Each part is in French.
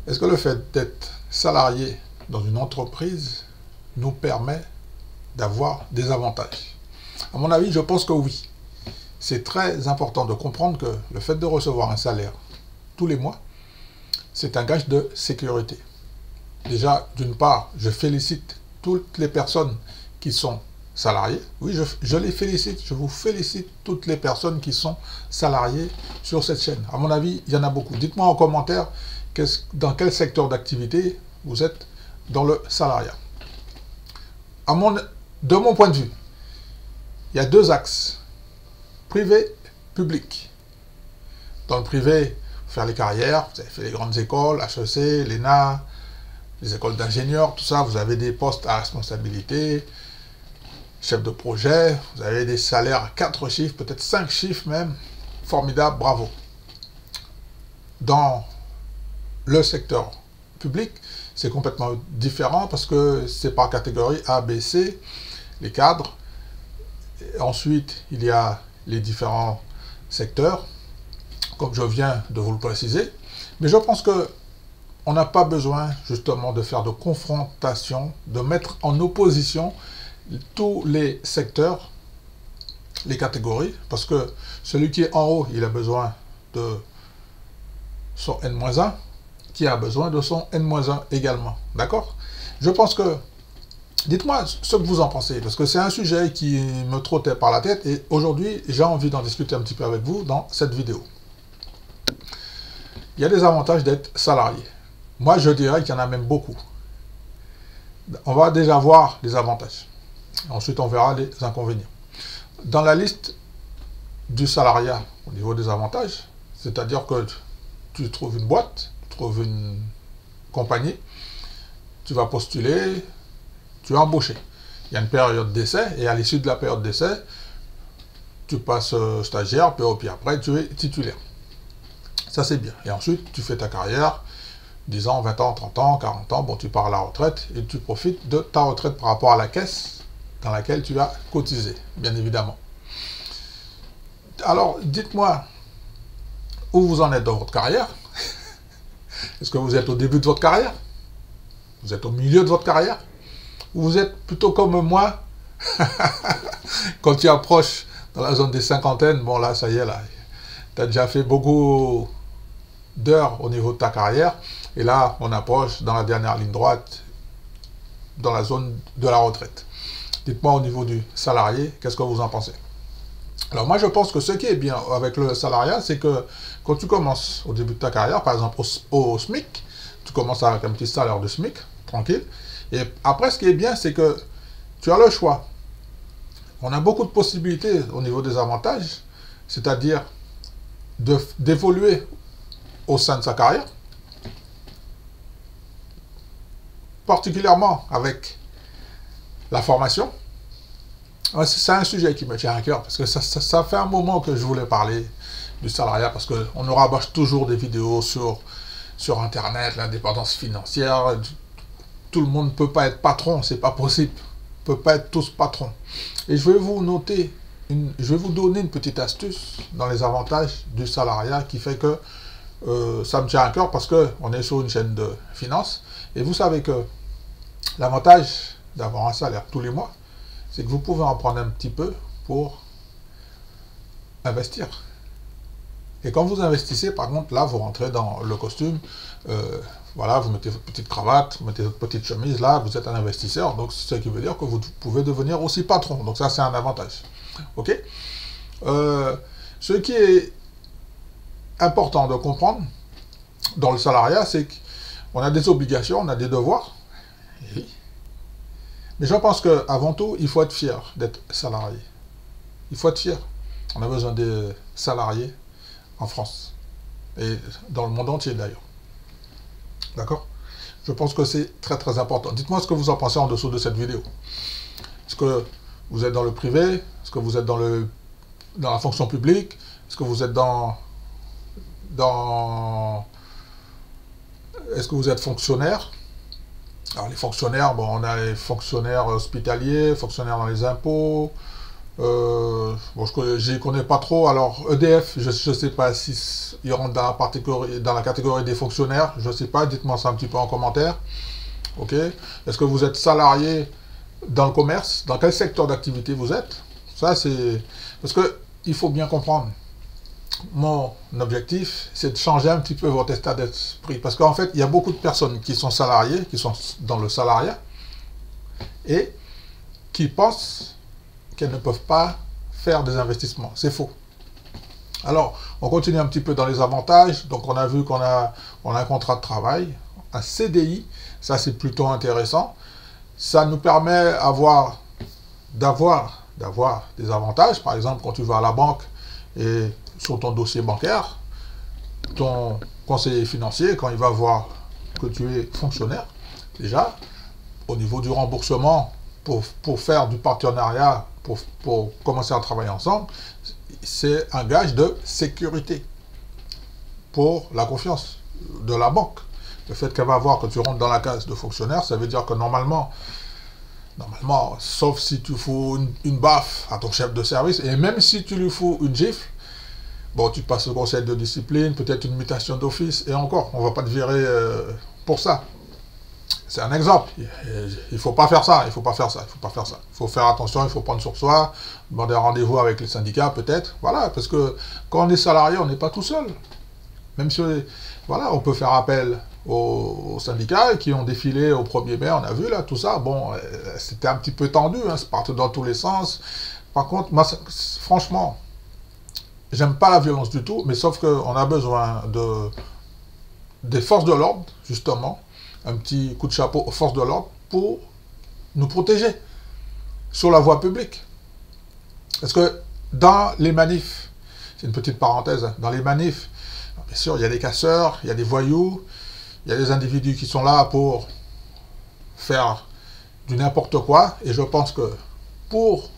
Est-ce que le fait d'être salarié dans une entreprise nous permet d'avoir des avantages? À mon avis, je pense que oui. C'est très important de comprendre que le fait de recevoir un salaire tous les mois, c'est un gage de sécurité. Déjà, d'une part, je félicite toutes les personnes qui sont salariées. Oui, je les félicite, je vous félicite toutes les personnes qui sont salariées sur cette chaîne. À mon avis, il y en a beaucoup. Dites-moi en commentaire dans quel secteur d'activité vous êtes dans le salariat. De mon point de vue, il y a deux axes. Privé, public. Dans le privé, faire les carrières, vous avez fait les grandes écoles, HEC, l'ENA, les écoles d'ingénieurs, tout ça, vous avez des postes à responsabilité, chef de projet, vous avez des salaires à 4 chiffres, peut-être 5 chiffres même. Formidable, bravo. Dans le secteur public, c'est complètement différent parce que c'est par catégorie A, B, C, les cadres. Et ensuite, il y a les différents secteurs, comme je viens de vous le préciser. Mais je pense que on n'a pas besoin justement de faire de confrontation, de mettre en opposition tous les secteurs, les catégories, parce que celui qui est en haut, il a besoin de son N-1, qui a besoin de son N-1 également. D'accord? Je pense que dites-moi ce que vous en pensez, parce que c'est un sujet qui me trottait par la tête, et aujourd'hui, j'ai envie d'en discuter un petit peu avec vous dans cette vidéo. Il y a des avantages d'être salarié. Moi, je dirais qu'il y en a même beaucoup. On va déjà voir les avantages. Ensuite, on verra les inconvénients. Dans la liste du salariat, au niveau des avantages, c'est-à-dire que tu trouves une boîte, tu trouves une compagnie, tu vas postuler, tu es embauché. Il y a une période d'essai, et à l'issue de la période d'essai, tu passes stagiaire, puis après, tu es titulaire. Ça, c'est bien. Et ensuite, tu fais ta carrière, 10 ans, 20 ans, 30 ans, 40 ans, bon, tu pars à la retraite, et tu profites de ta retraite par rapport à la caisse dans laquelle tu as cotisé, bien évidemment. Alors, dites-moi où vous en êtes dans votre carrière. Est-ce que vous êtes au début de votre carrière? Vous êtes au milieu de votre carrière? Ou vous êtes plutôt comme moi? Quand tu approches dans la zone des cinquantaines, bon là, ça y est, là, tu as déjà fait beaucoup d'heures au niveau de ta carrière, et là, on approche dans la dernière ligne droite, dans la zone de la retraite. Dites-moi au niveau du salarié, qu'est-ce que vous en pensez? Alors moi, je pense que ce qui est bien avec le salariat, c'est que quand tu commences au début de ta carrière, par exemple au SMIC, tu commences avec un petit salaire de SMIC, tranquille, et après, ce qui est bien, c'est que tu as le choix. On a beaucoup de possibilités au niveau des avantages, c'est-à-dire d'évoluer au sein de sa carrière, particulièrement avec la formation. C'est un sujet qui me tient à cœur, parce que ça fait un moment que je voulais parler du salariat, parce qu'on nous rabâche toujours des vidéos sur Internet, l'indépendance financière. Tout le monde ne peut pas être patron, c'est pas possible. On ne peut pas être tous patrons. Et je vais vous donner une petite astuce dans les avantages du salariat qui fait que ça me tient à cœur, parce qu'on est sur une chaîne de finance, et vous savez que l'avantage d'avoir un salaire tous les mois, c'est que vous pouvez en prendre un petit peu pour investir. Et quand vous investissez, par contre, là, vous rentrez dans le costume, voilà, vous mettez votre petite cravate, vous mettez votre petite chemise, là, vous êtes un investisseur, donc ce qui veut dire que vous pouvez devenir aussi patron. Donc ça, c'est un avantage. Ok? Ce qui est important de comprendre dans le salariat, c'est qu'on a des obligations, on a des devoirs. Oui. Mais je pense qu'avant tout, il faut être fier d'être salarié. Il faut être fier. On a besoin de salariés en France. Et dans le monde entier d'ailleurs. D'accord? Je pense que c'est très très important. Dites-moi ce que vous en pensez en dessous de cette vidéo. Est-ce que vous êtes dans le privé? Est-ce que vous êtes dans la fonction publique? Est-ce que vous êtes Est-ce que vous êtes fonctionnaire? Alors les fonctionnaires, bon, on a les fonctionnaires hospitaliers, fonctionnaires dans les impôts, Bon, je ne connais pas trop. Alors, EDF, je ne sais pas si ils rentrent dans la catégorie des fonctionnaires. Je ne sais pas. Dites-moi ça un petit peu en commentaire. Ok. Est-ce que vous êtes salarié dans le commerce? Dans quel secteur d'activité vous êtes? Ça, c'est... Parce que il faut bien comprendre. Mon objectif, c'est de changer un petit peu votre état d'esprit. Parce qu'en fait, il y a beaucoup de personnes qui sont salariées, qui sont dans le salariat, et qui pensent qu'elles ne peuvent pas faire des investissements. C'est faux. Alors, on continue un petit peu dans les avantages. Donc, on a vu qu'on a un contrat de travail, un CDI. Ça, c'est plutôt intéressant. Ça nous permet d'avoir des avantages. Par exemple, quand tu vas à la banque et sur ton dossier bancaire, ton conseiller financier, quand il va voir que tu es fonctionnaire, déjà, au niveau du remboursement, pour faire du partenariat, pour commencer à travailler ensemble, c'est un gage de sécurité pour la confiance de la banque. Le fait qu'elle va voir que tu rentres dans la case de fonctionnaire, ça veut dire que normalement, sauf si tu fous une baffe à ton chef de service, et même si tu lui fous une gifle, bon, tu passes le conseil de discipline, peut-être une mutation d'office, et encore, on ne va pas te virer pour ça. C'est un exemple. Il ne faut pas faire ça, il ne faut pas faire ça, il faut pas faire ça. Il faut faire attention, il faut prendre sur soi, demander un rendez-vous avec les syndicats peut-être. Voilà, parce que quand on est salarié, on n'est pas tout seul. Même si, voilà, on peut faire appel aux syndicats qui ont défilé au 1er mai, on a vu là, tout ça. Bon, c'était un petit peu tendu, hein, ça partait dans tous les sens. Par contre, moi, franchement, j'aime pas la violence du tout, mais sauf qu'on a besoin des forces de l'ordre, justement, un petit coup de chapeau aux forces de l'ordre pour nous protéger sur la voie publique. Parce que dans les manifs, c'est une petite parenthèse, hein, dans les manifs, bien sûr, il y a des casseurs, il y a des voyous, il y a des individus qui sont là pour faire du n'importe quoi, et je pense que pour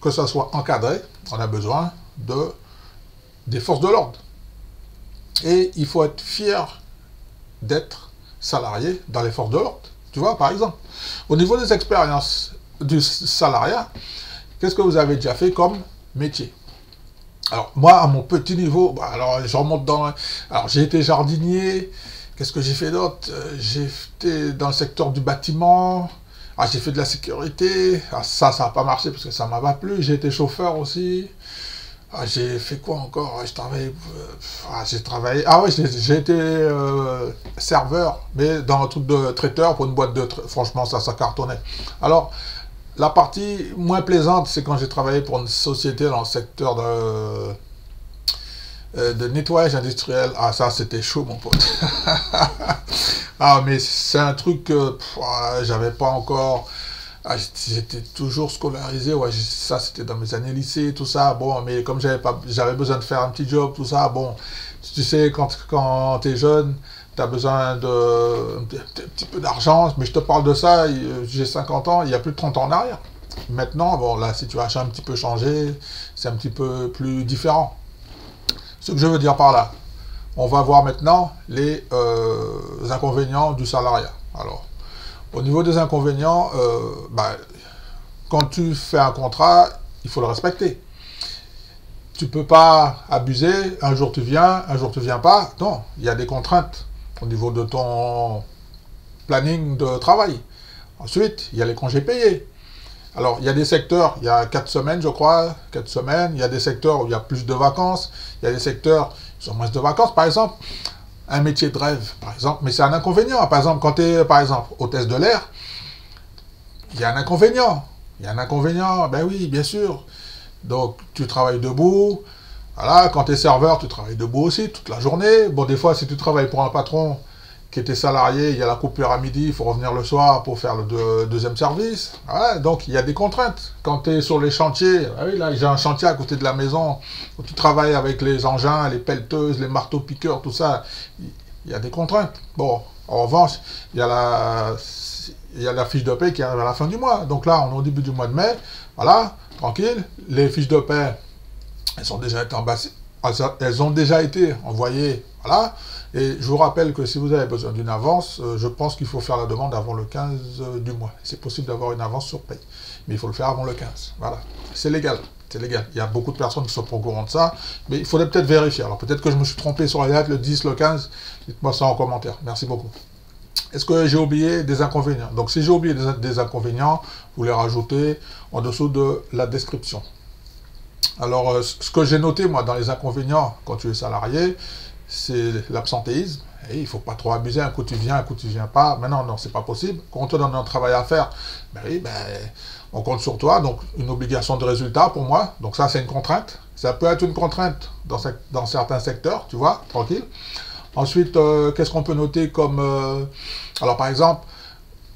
que ça soit encadré, on a besoin des forces de l'ordre. Et il faut être fier d'être salarié dans les forces de l'ordre. Tu vois, par exemple, au niveau des expériences du salariat, qu'est-ce que vous avez déjà fait comme métier? Alors, moi, à mon petit niveau, bah, alors je remonte dans... Alors, j'ai été jardinier. Qu'est-ce que j'ai fait d'autre? J'ai été dans le secteur du bâtiment. Ah, j'ai fait de la sécurité. Ah, ça n'a pas marché parce que ça ne m'a pas plu. J'ai été chauffeur aussi. Ah, j'ai fait quoi encore? J'ai travaillé... Ah oui, j'ai été serveur, mais dans un truc de traiteur pour une boîte de... Franchement, ça cartonnait. Alors, la partie moins plaisante, c'est quand j'ai travaillé pour une société dans le secteur de nettoyage industriel. Ah, ça, c'était chaud, mon pote. Ah, mais c'est un truc que j'avais pas encore... Ah, j'étais toujours scolarisé, ouais, ça c'était dans mes années lycée, tout ça, bon, mais comme j'avais besoin de faire un petit job, tout ça, bon, tu sais, quand t'es jeune, t'as besoin un petit peu d'argent, mais je te parle de ça, j'ai 50 ans, il y a plus de 30 ans en arrière. Maintenant, bon, la situation a un petit peu changé, c'est un petit peu plus différent. Ce que je veux dire par là, on va voir maintenant les inconvénients du salariat. Alors, au niveau des inconvénients, quand tu fais un contrat, il faut le respecter. Tu ne peux pas abuser, un jour tu viens pas. Non, il y a des contraintes au niveau de ton planning de travail. Ensuite, il y a les congés payés. Alors, il y a des secteurs, il y a 4 semaines, je crois, 4 semaines. Il y a des secteurs où il y a plus de vacances. Il y a des secteurs qui ont moins de vacances. Par exemple, un métier de rêve, par exemple, mais c'est un inconvénient. Par exemple, quand tu es, par exemple, hôtesse de l'air, il y a un inconvénient. Il y a un inconvénient, ben oui, bien sûr. Donc, tu travailles debout. Voilà, quand tu es serveur, tu travailles debout aussi, toute la journée. Bon, des fois, si tu travailles pour un patron qui était salarié, il y a la coupure à midi, il faut revenir le soir pour faire le deuxième service. Voilà, donc, il y a des contraintes. Quand tu es sur les chantiers, ah oui, là, j'ai un chantier à côté de la maison, où tu travailles avec les engins, les pelleteuses, les marteaux-piqueurs, tout ça, il y a des contraintes. Bon, en revanche, il y a la fiche de paie qui arrive à la fin du mois. Donc là, on est au début du mois de mai, voilà, tranquille. Les fiches de paie, elles ont déjà été envoyées Voilà. Et je vous rappelle que si vous avez besoin d'une avance, je pense qu'il faut faire la demande avant le 15 du mois. C'est possible d'avoir une avance sur paye. Mais il faut le faire avant le 15. Voilà. C'est légal. C'est légal. Il y a beaucoup de personnes qui sont pas au courant de ça. Mais il faudrait peut-être vérifier. Alors peut-être que je me suis trompé sur la date, le 10, le 15. Dites-moi ça en commentaire. Merci beaucoup. Est-ce que j'ai oublié des inconvénients? Donc si j'ai oublié des inconvénients, vous les rajoutez en dessous de la description. Alors ce que j'ai noté moi dans les inconvénients quand tu es salarié, c'est l'absentéisme. Et il ne faut pas trop abuser, un coup tu viens, un coup tu viens pas. Mais non, non, c'est pas possible. Quand on te donne un travail à faire, ben oui, ben, on compte sur toi. Donc une obligation de résultat pour moi. Donc ça c'est une contrainte. Ça peut être une contrainte dans certains secteurs, tu vois, tranquille. Ensuite, qu'est-ce qu'on peut noter comme... alors, par exemple,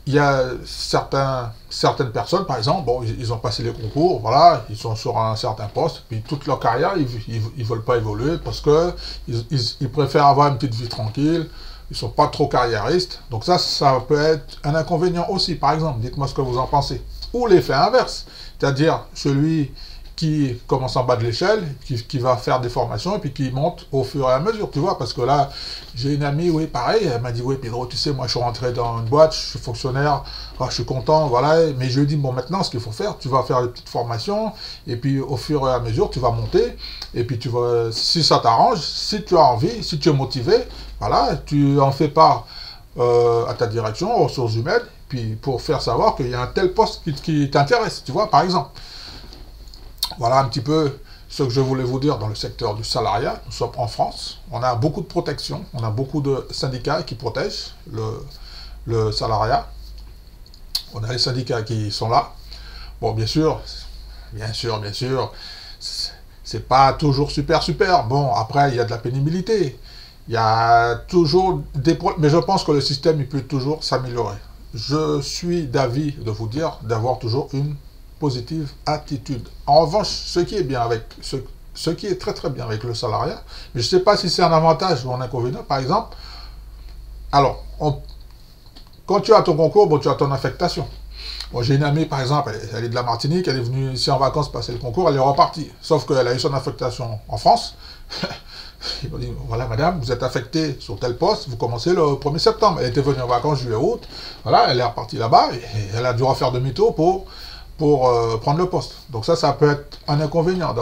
il y a certaines personnes, par exemple, bon, ils ont passé les concours, voilà, ils sont sur un certain poste, puis toute leur carrière, ils ne veulent pas évoluer parce que ils préfèrent avoir une petite vie tranquille, ils ne sont pas trop carriéristes. Donc ça peut être un inconvénient aussi, par exemple. Dites-moi ce que vous en pensez. Ou l'effet inverse, c'est-à-dire celui qui commence en bas de l'échelle, qui va faire des formations et puis qui monte au fur et à mesure, tu vois, parce que là, j'ai une amie, oui, pareil, elle m'a dit, oui, Pedro, tu sais, moi, je suis rentré dans une boîte, je suis fonctionnaire, je suis content, voilà, mais je lui ai dit, bon, maintenant, ce qu'il faut faire, tu vas faire des petites formations, et puis au fur et à mesure, tu vas monter, et puis tu vas, si ça t'arrange, si tu as envie, si tu es motivé, voilà, tu en fais part à ta direction, aux ressources humaines, puis pour faire savoir qu'il y a un tel poste qui t'intéresse, tu vois, par exemple. Voilà un petit peu ce que je voulais vous dire dans le secteur du salariat. Nous sommes en France, on a beaucoup de protection, on a beaucoup de syndicats qui protègent le salariat. On a les syndicats qui sont là. Bon, bien sûr, c'est pas toujours super. Bon, après, il y a de la pénibilité. Il y a toujours des problèmes, mais je pense que le système, il peut toujours s'améliorer. Je suis d'avis de vous dire d'avoir toujours une positive attitude. En revanche, ce qui est bien avec ce qui est très bien avec le salariat, mais je ne sais pas si c'est un avantage ou un inconvénient, par exemple, alors, quand tu as ton concours, bon, tu as ton affectation. Bon, j'ai une amie, par exemple, elle est de la Martinique, elle est venue ici en vacances passer le concours, elle est repartie. Sauf qu'elle a eu son affectation en France. Il m'a dit, voilà madame, vous êtes affectée sur tel poste, vous commencez le 1er septembre. Elle était venue en vacances juillet-août, voilà, elle est repartie là-bas, et elle a dû refaire demi-tour pour prendre le poste. Donc ça peut être un inconvénient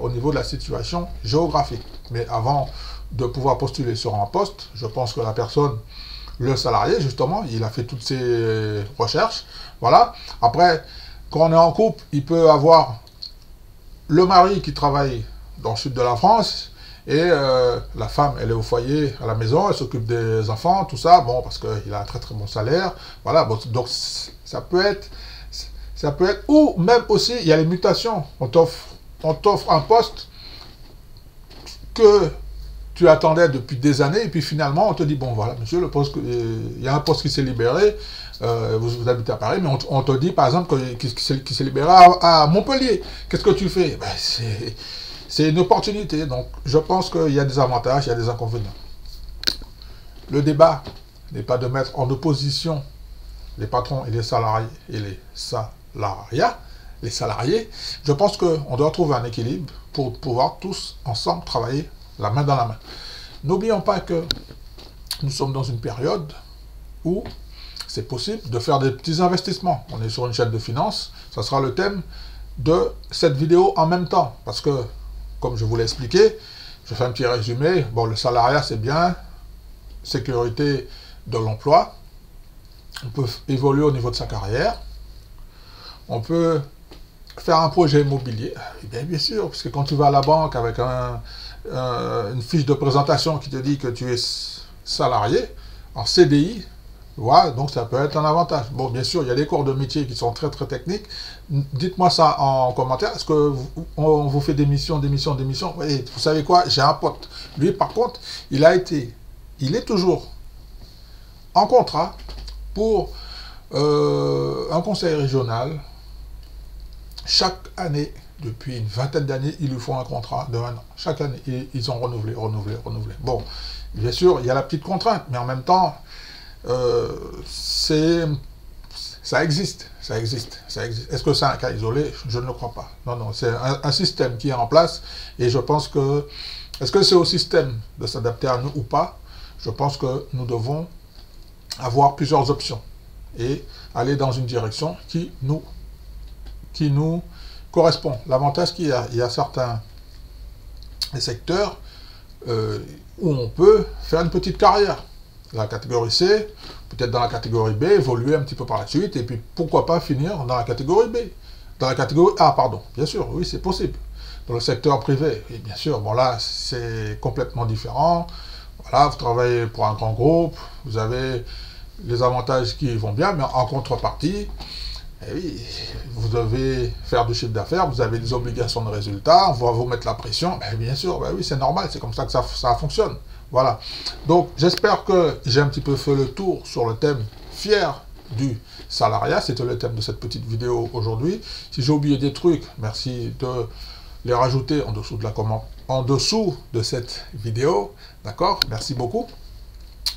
au niveau de la situation géographique. Mais avant de pouvoir postuler sur un poste, je pense que la personne, le salarié justement, il a fait toutes ses recherches, voilà. Après, quand on est en couple, il peut avoir le mari qui travaille dans le sud de la France, et la femme, elle est au foyer, à la maison, elle s'occupe des enfants, tout ça, bon, parce qu'il a un très bon salaire, voilà, bon, donc ça peut être, ou même aussi, il y a les mutations, on t'offre un poste que tu attendais depuis des années, et puis finalement, on te dit, bon, voilà, monsieur, le poste, il y a un poste qui s'est libéré, vous habitez à Paris, mais on te dit, par exemple, qui s'est libéré à Montpellier. Qu'est-ce que tu fais? Ben, c'est une opportunité, donc je pense qu'il y a des avantages, il y a des inconvénients. Le débat n'est pas de mettre en opposition les patrons et les salariés les salariés. Je pense qu'on doit trouver un équilibre pour pouvoir tous ensemble travailler la main dans la main. N'oublions pas que nous sommes dans une période où c'est possible de faire des petits investissements. On est sur une chaîne de finances, ça sera le thème de cette vidéo en même temps, parce que comme je vous l'ai expliqué, je fais un petit résumé. Bon, le salariat, c'est bien. Sécurité de l'emploi. On peut évoluer au niveau de sa carrière. On peut faire un projet immobilier. Et bien sûr, parce que quand tu vas à la banque avec une fiche de présentation qui te dit que tu es salarié, en CDI, voilà, donc ça peut être un avantage. Bon, bien sûr, il y a des cours de métier qui sont très techniques. Dites-moi ça en commentaire. Est-ce que on vous fait des missions? Et vous savez quoi? J'ai un pote. Lui, par contre, il est toujours en contrat pour un conseil régional. Chaque année, depuis une vingtaine d'années, ils lui font un contrat de 1 an. Chaque année, ils ont renouvelé. Bon, bien sûr, il y a la petite contrainte, mais en même temps, ça existe. Est-ce que c'est un cas isolé? Je ne le crois pas. Non, c'est un système qui est en place, et je pense que Est-ce que c'est au système de s'adapter à nous ou pas? Je pense que nous devons avoir plusieurs options et aller dans une direction qui nous correspond. L'avantage qu'il y a certains secteurs où on peut faire une petite carrière. La catégorie C, peut-être dans la catégorie B, évoluer un petit peu par la suite, et puis pourquoi pas finir dans la catégorie B. Dans la catégorie A, pardon. Bien sûr, oui, c'est possible. Dans le secteur privé, et bien sûr, bon là, c'est complètement différent. Voilà, vous travaillez pour un grand groupe, vous avez les avantages qui vont bien, mais en contrepartie, eh oui, vous devez faire du chiffre d'affaires, vous avez des obligations de résultats, on va vous mettre la pression. Ben, bien sûr, ben oui, c'est normal, c'est comme ça que ça fonctionne. Voilà. Donc, j'espère que j'ai un petit peu fait le tour sur le thème fier du salariat. C'était le thème de cette petite vidéo aujourd'hui. Si j'ai oublié des trucs, merci de les rajouter en dessous de cette vidéo. D'accord? Merci beaucoup.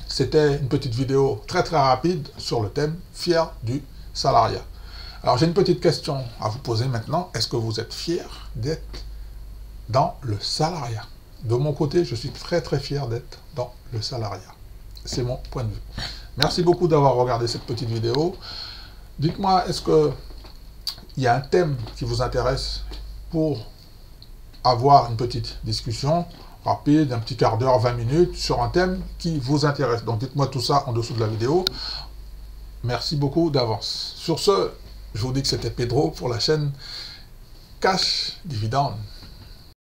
C'était une petite vidéo très très rapide sur le thème fier du salariat. Alors j'ai une petite question à vous poser maintenant. Est-ce que vous êtes fier d'être dans le salariat? De mon côté, je suis très très fier d'être dans le salariat. C'est mon point de vue. Merci beaucoup d'avoir regardé cette petite vidéo. Dites-moi, est-ce qu'il y a un thème qui vous intéresse pour avoir une petite discussion rapide, un petit quart d'heure, 20 minutes, sur un thème qui vous intéresse? Donc dites-moi tout ça en dessous de la vidéo. Merci beaucoup d'avance. Sur ce, je vous dis que c'était Pedro pour la chaîne Cash Dividende.